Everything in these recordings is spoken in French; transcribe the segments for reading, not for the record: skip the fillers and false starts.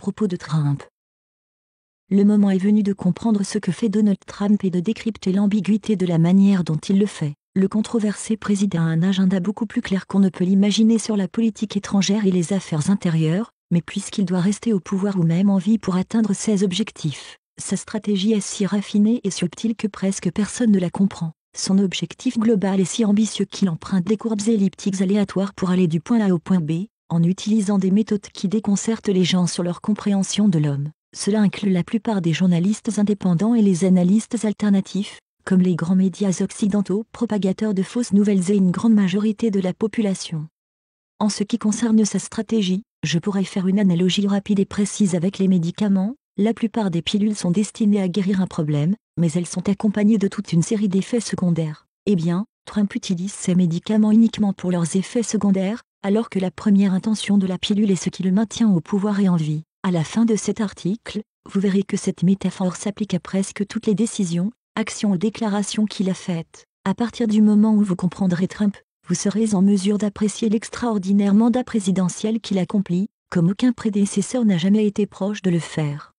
propos de Trump. Le moment est venu de comprendre ce que fait Donald Trump et de décrypter l'ambiguïté de la manière dont il le fait. Le controversé président a un agenda beaucoup plus clair qu'on ne peut l'imaginer sur la politique étrangère et les affaires intérieures, mais puisqu'il doit rester au pouvoir ou même en vie pour atteindre ses objectifs, sa stratégie est si raffinée et subtile que presque personne ne la comprend. Son objectif global est si ambitieux qu'il emprunte des courbes elliptiques aléatoires pour aller du point A au point B, en utilisant des méthodes qui déconcertent les gens sur leur compréhension de l'homme. Cela inclut la plupart des journalistes indépendants et les analystes alternatifs, comme les grands médias occidentaux propagateurs de fausses nouvelles et une grande majorité de la population. En ce qui concerne sa stratégie, je pourrais faire une analogie rapide et précise avec les médicaments. La plupart des pilules sont destinées à guérir un problème, mais elles sont accompagnées de toute une série d'effets secondaires. Eh bien, Trump utilise ces médicaments uniquement pour leurs effets secondaires, alors que la première intention de la pilule est ce qui le maintient au pouvoir et en vie. À la fin de cet article, vous verrez que cette métaphore s'applique à presque toutes les décisions, actions ou déclarations qu'il a faites. À partir du moment où vous comprendrez Trump, vous serez en mesure d'apprécier l'extraordinaire mandat présidentiel qu'il accomplit, comme aucun prédécesseur n'a jamais été proche de le faire.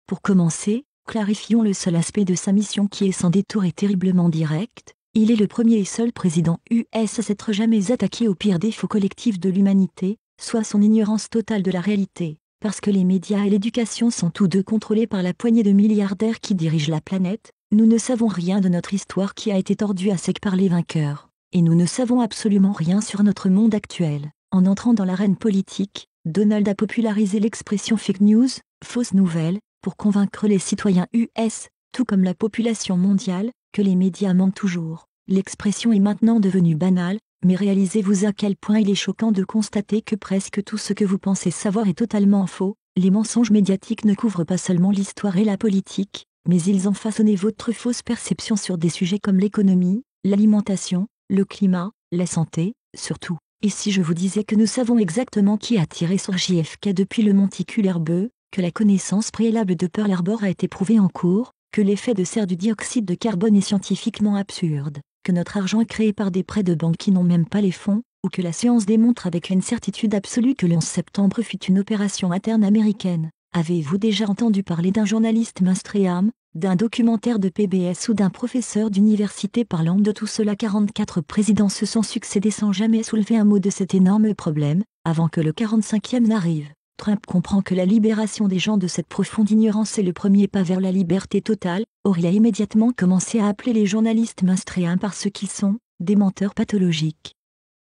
Pour commencer, clarifions le seul aspect de sa mission qui est sans détour et terriblement direct. Il est le premier et seul président US à s'être jamais attaqué au pire défaut collectif de l'humanité, soit son ignorance totale de la réalité. Parce que les médias et l'éducation sont tous deux contrôlés par la poignée de milliardaires qui dirigent la planète, nous ne savons rien de notre histoire qui a été tordue à sec par les vainqueurs. Et nous ne savons absolument rien sur notre monde actuel. En entrant dans l'arène politique, Donald a popularisé l'expression fake news, fausse nouvelle, pour convaincre les citoyens US, tout comme la population mondiale, que les médias mentent toujours. L'expression est maintenant devenue banale, mais réalisez-vous à quel point il est choquant de constater que presque tout ce que vous pensez savoir est totalement faux. Les mensonges médiatiques ne couvrent pas seulement l'histoire et la politique, mais ils ont façonné votre fausse perception sur des sujets comme l'économie, l'alimentation, le climat, la santé, surtout. Et si je vous disais que nous savons exactement qui a tiré sur JFK depuis le monticule herbeux, que la connaissance préalable de Pearl Harbor a été prouvée en cours, que l'effet de serre du dioxyde de carbone est scientifiquement absurde, que notre argent est créé par des prêts de banques qui n'ont même pas les fonds, ou que la science démontre avec une certitude absolue que le 11 septembre fut une opération interne américaine. Avez-vous déjà entendu parler d'un journaliste mainstream, d'un documentaire de PBS ou d'un professeur d'université parlant de tout cela? 44 présidents se sont succédés sans jamais soulever un mot de cet énorme problème, avant que le 45e n'arrive. Trump comprend que la libération des gens de cette profonde ignorance est le premier pas vers la liberté totale. Or il a immédiatement commencé à appeler les journalistes mainstream par ce qu'ils sont, des menteurs pathologiques.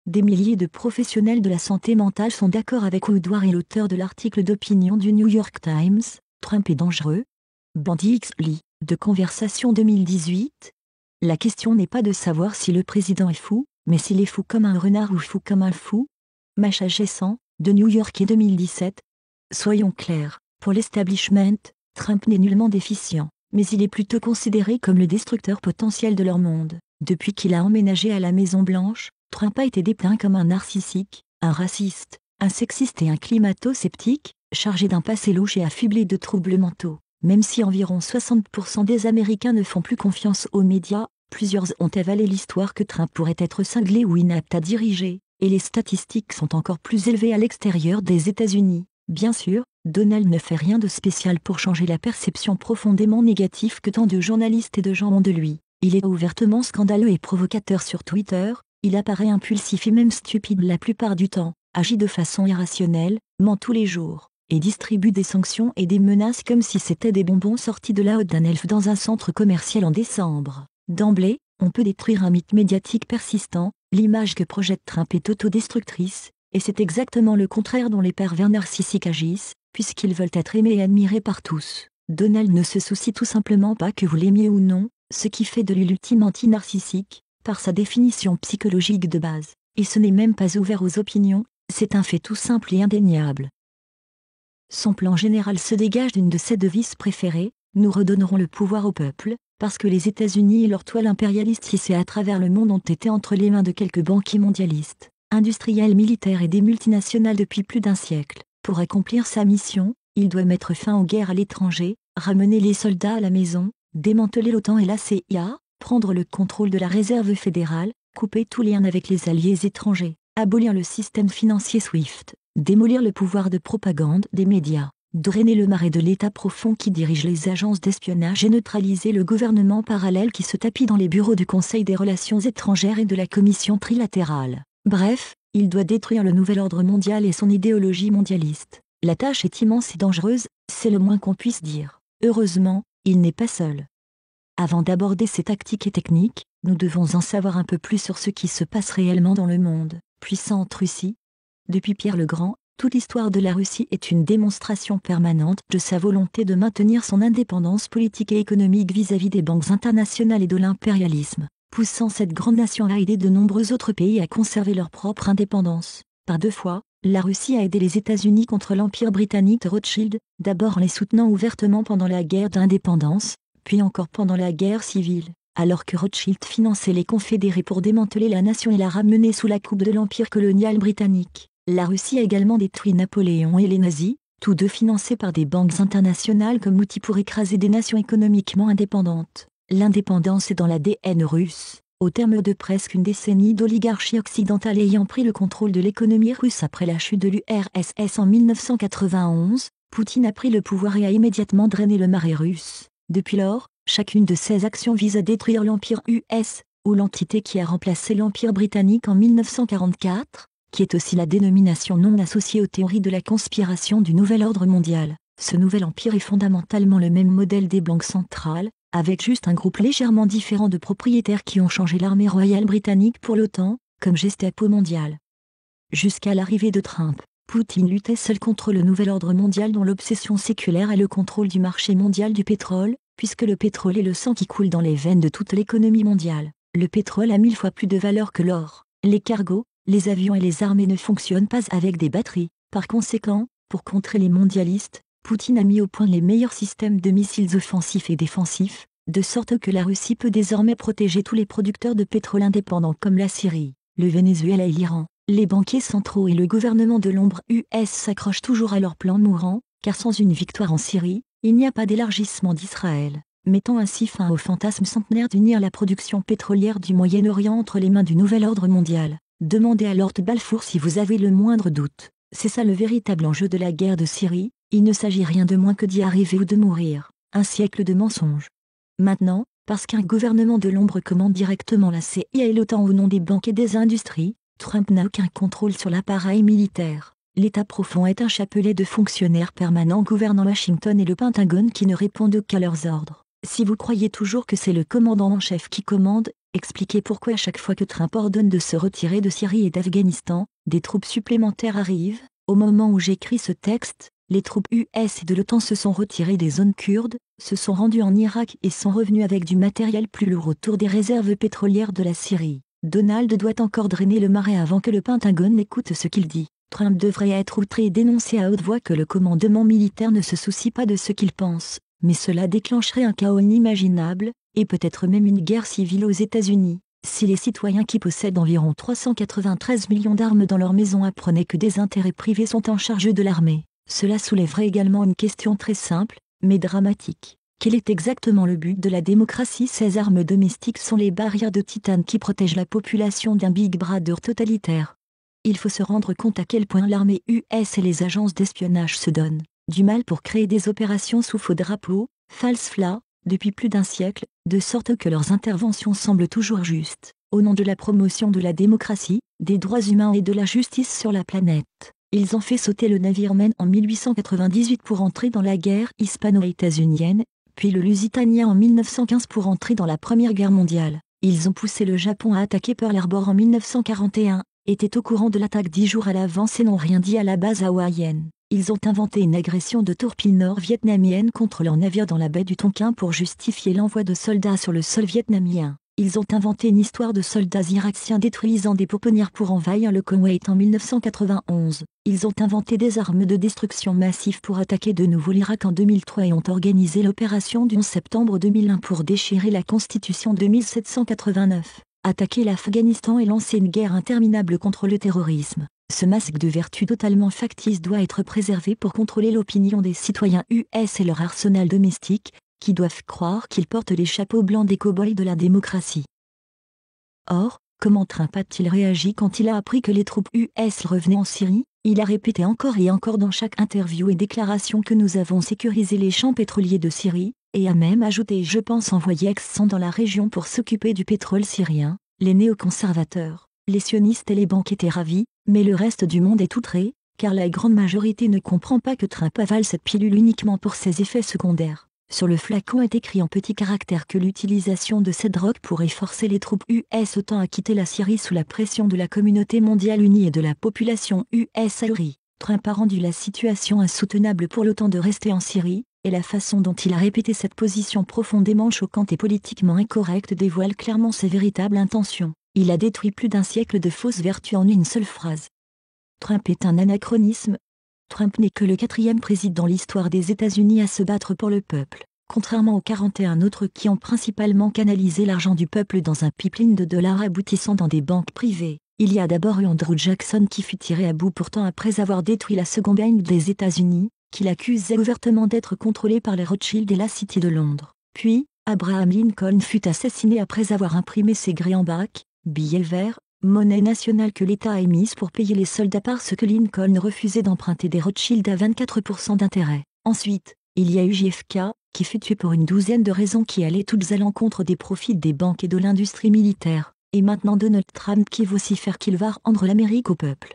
Des milliers de professionnels de la santé mentale sont d'accord avec Woodward et l'auteur de l'article d'opinion du New York Times, Trump est dangereux. Bandy X. Lee, de Conversation 2018. La question n'est pas de savoir si le président est fou, mais s'il est fou comme un renard ou fou comme un fou. Macha Gessan, de New York et 2017. Soyons clairs, pour l'establishment, Trump n'est nullement déficient, mais il est plutôt considéré comme le destructeur potentiel de leur monde. Depuis qu'il a emménagé à la Maison-Blanche, Trump a été dépeint comme un narcissique, un raciste, un sexiste et un climato-sceptique, chargé d'un passé louche et affublé de troubles mentaux. Même si environ 60% des Américains ne font plus confiance aux médias, plusieurs ont avalé l'histoire que Trump pourrait être cinglé ou inapte à diriger, et les statistiques sont encore plus élevées à l'extérieur des États-Unis. Bien sûr, Donald ne fait rien de spécial pour changer la perception profondément négative que tant de journalistes et de gens ont de lui. Il est ouvertement scandaleux et provocateur sur Twitter, il apparaît impulsif et même stupide la plupart du temps, agit de façon irrationnelle, ment tous les jours, et distribue des sanctions et des menaces comme si c'était des bonbons sortis de la hotte d'un elfe dans un centre commercial en décembre. D'emblée, on peut détruire un mythe médiatique persistant, l'image que projette Trump est autodestructrice, et c'est exactement le contraire dont les pervers narcissiques agissent, puisqu'ils veulent être aimés et admirés par tous. Donald ne se soucie tout simplement pas que vous l'aimiez ou non, ce qui fait de lui l'ultime anti-narcissique, par sa définition psychologique de base. Et ce n'est même pas ouvert aux opinions, c'est un fait tout simple et indéniable. Son plan général se dégage d'une de ses devises préférées, nous redonnerons le pouvoir au peuple, parce que les États-Unis et leur toile impérialiste tissée à travers le monde ont été entre les mains de quelques banquiers mondialistes, industriels, militaires et des multinationales depuis plus d'un siècle. Pour accomplir sa mission, il doit mettre fin aux guerres à l'étranger, ramener les soldats à la maison, démanteler l'OTAN et la CIA, prendre le contrôle de la réserve fédérale, couper tout lien avec les alliés étrangers, abolir le système financier SWIFT, démolir le pouvoir de propagande des médias, drainer le marais de l'État profond qui dirige les agences d'espionnage et neutraliser le gouvernement parallèle qui se tapit dans les bureaux du Conseil des Relations étrangères et de la Commission trilatérale. Bref, il doit détruire le nouvel ordre mondial et son idéologie mondialiste. La tâche est immense et dangereuse, c'est le moins qu'on puisse dire. Heureusement, il n'est pas seul. Avant d'aborder ces tactiques et techniques, nous devons en savoir un peu plus sur ce qui se passe réellement dans le monde. Puissante Russie. Depuis Pierre le Grand, toute l'histoire de la Russie est une démonstration permanente de sa volonté de maintenir son indépendance politique et économique vis-à-vis des banques internationales et de l'impérialisme, poussant cette grande nation à aider de nombreux autres pays à conserver leur propre indépendance. Par 2 fois, la Russie a aidé les États-Unis contre l'Empire britannique de Rothschild, d'abord en les soutenant ouvertement pendant la guerre d'indépendance, puis encore pendant la guerre civile, alors que Rothschild finançait les confédérés pour démanteler la nation et la ramener sous la coupe de l'Empire colonial britannique. La Russie a également détruit Napoléon et les nazis, tous deux financés par des banques internationales comme outil pour écraser des nations économiquement indépendantes. L'indépendance est dans l'ADN russe. Au terme de presque une décennie d'oligarchie occidentale ayant pris le contrôle de l'économie russe après la chute de l'URSS en 1991, Poutine a pris le pouvoir et a immédiatement drainé le marais russe. Depuis lors, chacune de ces actions vise à détruire l'Empire US, ou l'entité qui a remplacé l'Empire britannique en 1944, qui est aussi la dénomination non associée aux théories de la conspiration du nouvel ordre mondial. Ce nouvel empire est fondamentalement le même modèle des banques centrales, avec juste un groupe légèrement différent de propriétaires qui ont changé l'armée royale britannique pour l'OTAN, comme Gestapo mondial. Jusqu'à l'arrivée de Trump, Poutine luttait seul contre le nouvel ordre mondial dont l'obsession séculaire est le contrôle du marché mondial du pétrole, puisque le pétrole est le sang qui coule dans les veines de toute l'économie mondiale. Le pétrole a 1000 fois plus de valeur que l'or. Les cargos, les avions et les armées ne fonctionnent pas avec des batteries. Par conséquent, pour contrer les mondialistes, Poutine a mis au point les meilleurs systèmes de missiles offensifs et défensifs, de sorte que la Russie peut désormais protéger tous les producteurs de pétrole indépendants comme la Syrie, le Venezuela et l'Iran. Les banquiers centraux et le gouvernement de l'ombre US s'accrochent toujours à leur plan mourant, car sans une victoire en Syrie, il n'y a pas d'élargissement d'Israël, mettant ainsi fin au fantasme centenaire d'unir la production pétrolière du Moyen-Orient entre les mains du nouvel ordre mondial. Demandez à Lord Balfour si vous avez le moindre doute. C'est ça le véritable enjeu de la guerre de Syrie, il ne s'agit rien de moins que d'y arriver ou de mourir. Un siècle de mensonges. Maintenant, parce qu'un gouvernement de l'ombre commande directement la CIA et l'OTAN au nom des banques et des industries, Trump n'a aucun contrôle sur l'appareil militaire. L'État profond est un chapelet de fonctionnaires permanents gouvernant Washington et le Pentagone qui ne répondent qu'à leurs ordres. Si vous croyez toujours que c'est le commandant en chef qui commande, expliquez pourquoi à chaque fois que Trump ordonne de se retirer de Syrie et d'Afghanistan, des troupes supplémentaires arrivent. Au moment où j'écris ce texte, les troupes US et de l'OTAN se sont retirées des zones kurdes, se sont rendues en Irak et sont revenues avec du matériel plus lourd autour des réserves pétrolières de la Syrie. Donald doit encore drainer le marais avant que le Pentagone n'écoute ce qu'il dit. Trump devrait être outré et dénoncer à haute voix que le commandement militaire ne se soucie pas de ce qu'il pense, mais cela déclencherait un chaos inimaginable, et peut-être même une guerre civile aux États-Unis. Si les citoyens qui possèdent environ 393 millions d'armes dans leur maison apprenaient que des intérêts privés sont en charge de l'armée, cela soulèverait également une question très simple, mais dramatique. Quel est exactement le but de la démocratie? Ces armes domestiques sont les barrières de titane qui protègent la population d'un Big Brother totalitaire. Il faut se rendre compte à quel point l'armée US et les agences d'espionnage se donnent du mal pour créer des opérations sous faux drapeau, false flag, depuis plus d'un siècle, de sorte que leurs interventions semblent toujours justes, au nom de la promotion de la démocratie, des droits humains et de la justice sur la planète. Ils ont fait sauter le navire Maine en 1898 pour entrer dans la guerre hispano-états-unienne, puis le Lusitania en 1915 pour entrer dans la Première Guerre mondiale. Ils ont poussé le Japon à attaquer Pearl Harbor en 1941, étaient au courant de l'attaque 10 jours à l'avance et n'ont rien dit à la base hawaïenne. Ils ont inventé une agression de torpilles nord-vietnamiennes contre leurs navires dans la baie du Tonkin pour justifier l'envoi de soldats sur le sol vietnamien. Ils ont inventé une histoire de soldats irakiens détruisant des pouponnières pour envahir le Koweït en 1991. Ils ont inventé des armes de destruction massive pour attaquer de nouveau l'Irak en 2003 et ont organisé l'opération du 11 septembre 2001 pour déchirer la Constitution de 1789, attaquer l'Afghanistan et lancer une guerre interminable contre le terrorisme. Ce masque de vertu totalement factice doit être préservé pour contrôler l'opinion des citoyens US et leur arsenal domestique, qui doivent croire qu'ils portent les chapeaux blancs des cow-boys de la démocratie. Or, comment Trump a-t-il réagi quand il a appris que les troupes US revenaient en Syrie? Il a répété encore et encore dans chaque interview et déclaration que nous avons sécurisé les champs pétroliers de Syrie, et a même ajouté « Je pense envoyer Exxon dans la région pour s'occuper du pétrole syrien ». Les néoconservateurs, les sionistes et les banques étaient ravis, mais le reste du monde est outré, car la grande majorité ne comprend pas que Trump avale cette pilule uniquement pour ses effets secondaires. Sur le flacon est écrit en petits caractères que l'utilisation de cette drogue pourrait forcer les troupes US OTAN à quitter la Syrie sous la pression de la communauté mondiale unie et de la population US ahurie. Trump a rendu la situation insoutenable pour l'OTAN de rester en Syrie, et la façon dont il a répété cette position profondément choquante et politiquement incorrecte dévoile clairement ses véritables intentions. Il a détruit plus d'un siècle de fausses vertus en une seule phrase. Trump est un anachronisme. Trump n'est que le 4e président dans l'histoire des États-Unis à se battre pour le peuple, contrairement aux 41 autres qui ont principalement canalisé l'argent du peuple dans un pipeline de dollars aboutissant dans des banques privées. Il y a d'abord eu Andrew Jackson qui fut tiré à bout pourtant après avoir détruit la seconde banque des États-Unis, qu'il accusait ouvertement d'être contrôlée par les Rothschild et la City de Londres. Puis, Abraham Lincoln fut assassiné après avoir imprimé ses greenbacks, billets verts, monnaie nationale que l'État a émise pour payer les soldats parce que Lincoln refusait d'emprunter des Rothschild à 24% d'intérêt. Ensuite, il y a eu JFK, qui fut tué pour une douzaine de raisons qui allaient toutes à l'encontre des profits des banques et de l'industrie militaire. Et maintenant Donald Trump qui vocifère qu'il va rendre l'Amérique au peuple.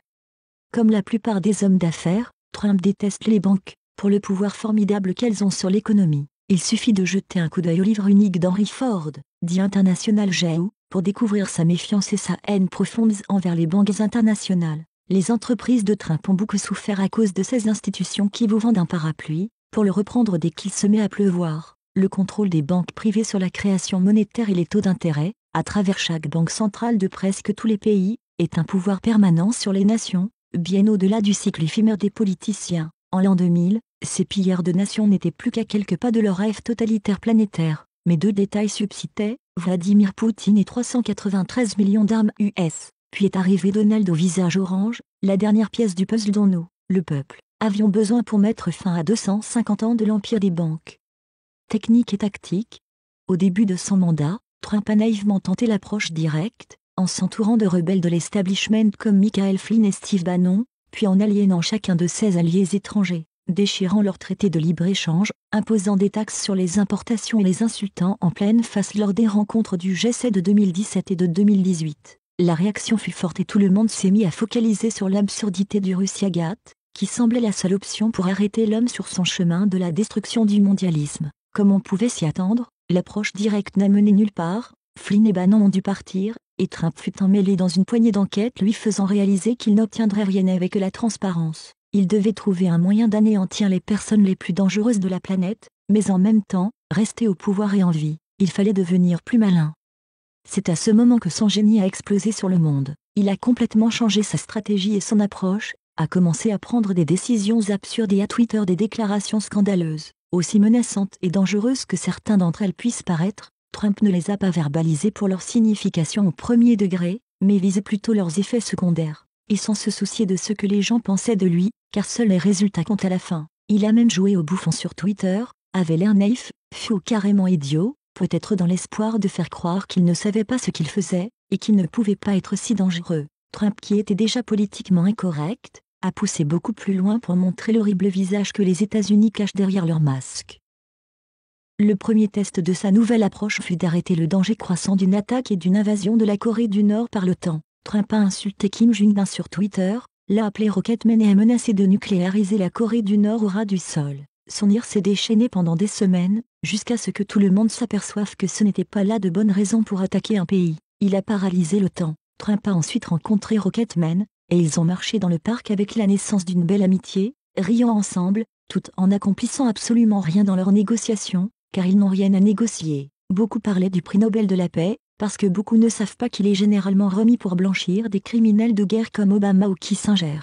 Comme la plupart des hommes d'affaires, Trump déteste les banques, pour le pouvoir formidable qu'elles ont sur l'économie. Il suffit de jeter un coup d'œil au livre unique d'Henry Ford, The International Jew, pour découvrir sa méfiance et sa haine profondes envers les banques internationales. Les entreprises de Trump ont beaucoup souffert à cause de ces institutions qui vous vendent un parapluie, pour le reprendre dès qu'il se met à pleuvoir. Le contrôle des banques privées sur la création monétaire et les taux d'intérêt, à travers chaque banque centrale de presque tous les pays, est un pouvoir permanent sur les nations, bien au-delà du cycle éphémère des politiciens. En l'an 2000, ces pilleurs de nations n'étaient plus qu'à quelques pas de leur rêve totalitaire planétaire, mais deux détails subsistaient, Vladimir Poutine et 393 millions d'armes US. Puis est arrivé Donald au visage orange, la dernière pièce du puzzle dont nous, le peuple, avions besoin pour mettre fin à 250 ans de l'empire des banques. Technique et tactique. Au début de son mandat, Trump a naïvement tenté l'approche directe, en s'entourant de rebelles de l'establishment comme Michael Flynn et Steve Bannon, puis en aliénant chacun de ses alliés étrangers, déchirant leur traité de libre-échange, imposant des taxes sur les importations et les insultant en pleine face lors des rencontres du G7 de 2017 et de 2018. La réaction fut forte et tout le monde s'est mis à focaliser sur l'absurdité du Russiagate, qui semblait la seule option pour arrêter l'homme sur son chemin de la destruction du mondialisme. Comme on pouvait s'y attendre, l'approche directe n'a mené nulle part, Flynn et Bannon ont dû partir, et Trump fut emmêlé dans une poignée d'enquêtes lui faisant réaliser qu'il n'obtiendrait rien avec la transparence. Il devait trouver un moyen d'anéantir les personnes les plus dangereuses de la planète, mais en même temps, rester au pouvoir et en vie. Il fallait devenir plus malin. C'est à ce moment que son génie a explosé sur le monde. Il a complètement changé sa stratégie et son approche, a commencé à prendre des décisions absurdes et à Twitter des déclarations scandaleuses. Aussi menaçantes et dangereuses que certains d'entre elles puissent paraître, Trump ne les a pas verbalisées pour leur signification au premier degré, mais visait plutôt leurs effets secondaires. Et sans se soucier de ce que les gens pensaient de lui, car seuls les résultats comptent à la fin. Il a même joué au bouffon sur Twitter, avait l'air naïf, fou carrément idiot, peut-être dans l'espoir de faire croire qu'il ne savait pas ce qu'il faisait, et qu'il ne pouvait pas être si dangereux. Trump, qui était déjà politiquement incorrect, a poussé beaucoup plus loin pour montrer l'horrible visage que les États-Unis cachent derrière leur masque. Le premier test de sa nouvelle approche fut d'arrêter le danger croissant d'une attaque et d'une invasion de la Corée du Nord par l'OTAN. Trump a insulté Kim Jong-un sur Twitter, l'a appelé Rocketman et a menacé de nucléariser la Corée du Nord au ras du sol. Son ire s'est déchaîné pendant des semaines, jusqu'à ce que tout le monde s'aperçoive que ce n'était pas là de bonnes raisons pour attaquer un pays. Il a paralysé l'OTAN. Trump a ensuite rencontré Rocketman, et ils ont marché dans le parc avec la naissance d'une belle amitié, riant ensemble, tout en n'accomplissant absolument rien dans leurs négociations, car ils n'ont rien à négocier. Beaucoup parlaient du prix Nobel de la paix, parce que beaucoup ne savent pas qu'il est généralement remis pour blanchir des criminels de guerre comme Obama ou Kissinger.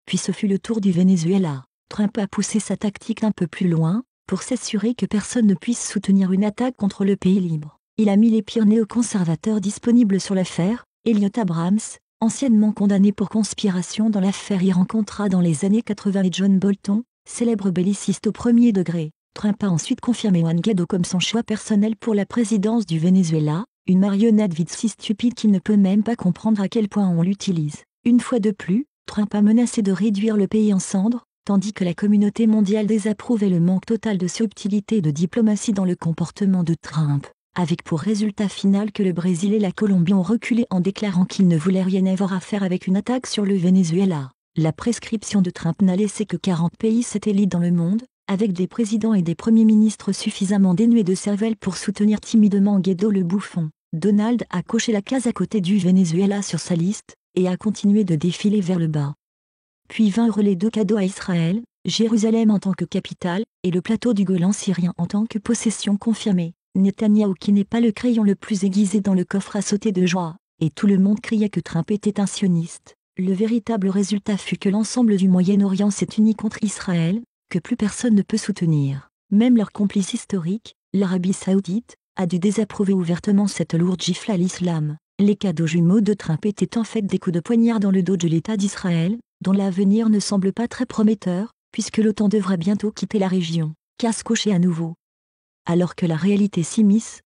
Puis ce fut le tour du Venezuela. Trump a poussé sa tactique un peu plus loin, pour s'assurer que personne ne puisse soutenir une attaque contre le pays libre. Il a mis les pires néoconservateurs disponibles sur l'affaire. Elliot Abrams, anciennement condamné pour conspiration dans l'affaire Iran-Contra dans les années 80 et John Bolton, célèbre belliciste au premier degré. Trump a ensuite confirmé Juan Guaido comme son choix personnel pour la présidence du Venezuela, une marionnette vide si stupide qu'il ne peut même pas comprendre à quel point on l'utilise. Une fois de plus, Trump a menacé de réduire le pays en cendres, tandis que la communauté mondiale désapprouvait le manque total de subtilité et de diplomatie dans le comportement de Trump, avec pour résultat final que le Brésil et la Colombie ont reculé en déclarant qu'ils ne voulaient rien avoir à faire avec une attaque sur le Venezuela. La prescription de Trump n'a laissé que 40 pays satellites dans le monde, avec des présidents et des premiers ministres suffisamment dénués de cervelle pour soutenir timidement Guaido le bouffon. Donald a coché la case à côté du Venezuela sur sa liste, et a continué de défiler vers le bas. Puis vinrent les deux cadeaux à Israël, Jérusalem en tant que capitale, et le plateau du Golan syrien en tant que possession confirmée. Netanyahou qui n'est pas le crayon le plus aiguisé dans le coffre a sauté de joie, et tout le monde criait que Trump était un sioniste. Le véritable résultat fut que l'ensemble du Moyen-Orient s'est uni contre Israël, que plus personne ne peut soutenir. Même leur complice historique, l'Arabie Saoudite, a dû désapprouver ouvertement cette lourde gifle à l'islam. Les cadeaux jumeaux de Trump étaient en fait des coups de poignard dans le dos de l'État d'Israël, dont l'avenir ne semble pas très prometteur, puisque l'OTAN devrait bientôt quitter la région. Case cochée à nouveau. Alors que la réalité s'immisce.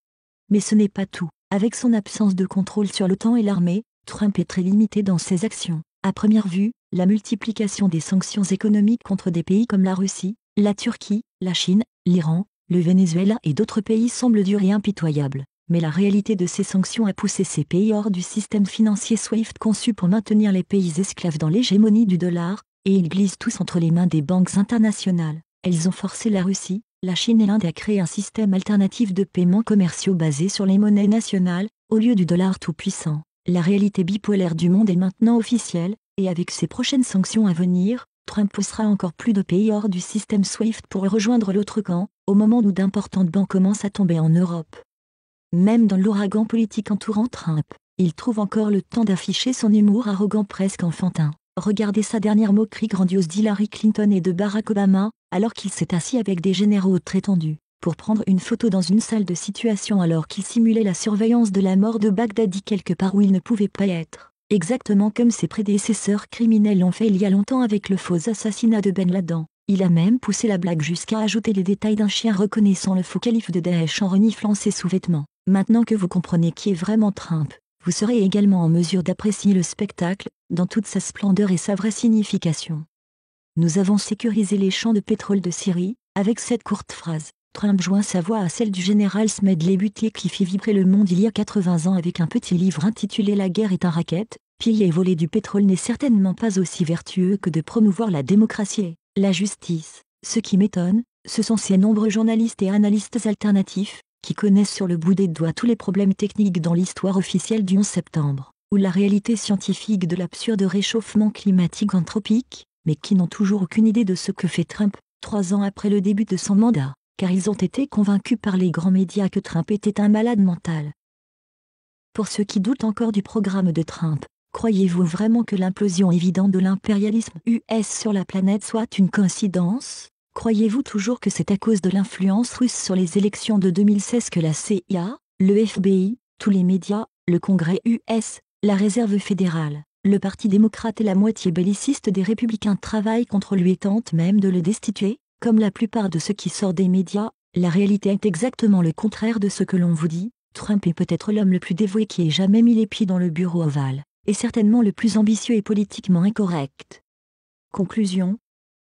Mais ce n'est pas tout. Avec son absence de contrôle sur l'OTAN et l'armée, Trump est très limité dans ses actions. À première vue, la multiplication des sanctions économiques contre des pays comme la Russie, la Turquie, la Chine, l'Iran, le Venezuela et d'autres pays semble dure et impitoyable. Mais la réalité de ces sanctions a poussé ces pays hors du système financier SWIFT conçu pour maintenir les pays esclaves dans l'hégémonie du dollar, et ils glissent tous entre les mains des banques internationales. Elles ont forcé la Russie, la Chine et l'Inde à créer un système alternatif de paiements commerciaux basé sur les monnaies nationales, au lieu du dollar tout-puissant. La réalité bipolaire du monde est maintenant officielle, et avec ces prochaines sanctions à venir, Trump poussera encore plus de pays hors du système SWIFT pour rejoindre l'autre camp, au moment où d'importantes banques commencent à tomber en Europe. Même dans l'ouragan politique entourant Trump, il trouve encore le temps d'afficher son humour arrogant presque enfantin. Regardez sa dernière moquerie grandiose d'Hillary Clinton et de Barack Obama, alors qu'il s'est assis avec des généraux très tendus, pour prendre une photo dans une salle de situation alors qu'il simulait la surveillance de la mort de Baghdadi quelque part où il ne pouvait pas être. Exactement comme ses prédécesseurs criminels l'ont fait il y a longtemps avec le faux assassinat de Ben Laden. Il a même poussé la blague jusqu'à ajouter les détails d'un chien reconnaissant le faux calife de Daesh en reniflant ses sous-vêtements. Maintenant que vous comprenez qui est vraiment Trump, vous serez également en mesure d'apprécier le spectacle, dans toute sa splendeur et sa vraie signification. Nous avons sécurisé les champs de pétrole de Syrie, avec cette courte phrase. Trump joint sa voix à celle du général Smedley Butler qui fit vibrer le monde il y a 80 ans avec un petit livre intitulé La guerre est un racket. Piller et voler du pétrole n'est certainement pas aussi vertueux que de promouvoir la démocratie et la justice. Ce qui m'étonne, ce sont ces nombreux journalistes et analystes alternatifs, qui connaissent sur le bout des doigts tous les problèmes techniques dans l'histoire officielle du 11 septembre, ou la réalité scientifique de l'absurde réchauffement climatique anthropique, mais qui n'ont toujours aucune idée de ce que fait Trump, 3 ans après le début de son mandat, car ils ont été convaincus par les grands médias que Trump était un malade mental. Pour ceux qui doutent encore du programme de Trump, croyez-vous vraiment que l'implosion évidente de l'impérialisme US sur la planète soit une coïncidence ? Croyez-vous toujours que c'est à cause de l'influence russe sur les élections de 2016 que la CIA, le FBI, tous les médias, le Congrès US, la Réserve fédérale, le Parti démocrate et la moitié belliciste des républicains travaillent contre lui et tentent même de le destituer? Comme la plupart de ceux qui sortent des médias, la réalité est exactement le contraire de ce que l'on vous dit. Trump est peut-être l'homme le plus dévoué qui ait jamais mis les pieds dans le bureau ovale, et certainement le plus ambitieux et politiquement incorrect. Conclusion.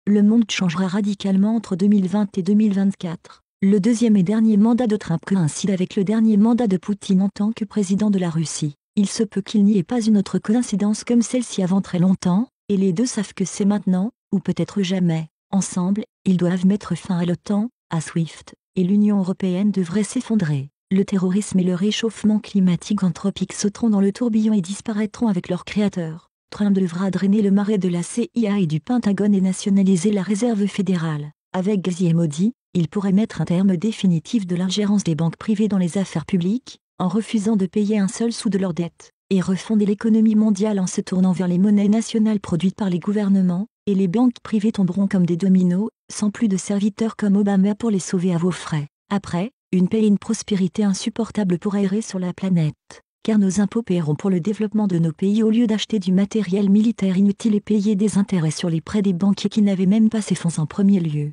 Le monde changera radicalement entre 2020 et 2024. Le deuxième et dernier mandat de Trump coïncide avec le dernier mandat de Poutine en tant que président de la Russie. Il se peut qu'il n'y ait pas une autre coïncidence comme celle-ci avant très longtemps, et les deux savent que c'est maintenant, ou peut-être jamais. Ensemble, ils doivent mettre fin à l'OTAN, à SWIFT, et l'Union européenne devrait s'effondrer. Le terrorisme et le réchauffement climatique anthropique sauteront dans le tourbillon et disparaîtront avec leurs créateurs. Trump devra drainer le marais de la CIA et du Pentagone et nationaliser la Réserve fédérale. Avec Ghazi et Modi, il pourrait mettre un terme définitif de l'ingérence des banques privées dans les affaires publiques, en refusant de payer un seul sou de leurs dettes, et refonder l'économie mondiale en se tournant vers les monnaies nationales produites par les gouvernements, et les banques privées tomberont comme des dominos, sans plus de serviteurs comme Obama pour les sauver à vos frais. Après, une paix et une prospérité insupportables pourraient errer sur la planète. Car nos impôts paieront pour le développement de nos pays au lieu d'acheter du matériel militaire inutile et payer des intérêts sur les prêts des banquiers qui n'avaient même pas ces fonds en premier lieu.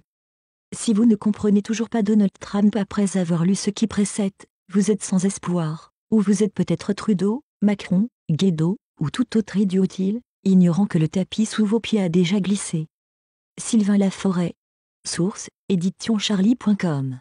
Si vous ne comprenez toujours pas Donald Trump après avoir lu ce qui précède, vous êtes sans espoir, ou vous êtes peut-être Trudeau, Macron, Guaido, ou tout autre idiot utile, ignorant que le tapis sous vos pieds a déjà glissé. Sylvain Laforêt. Source, éditioncharlie.com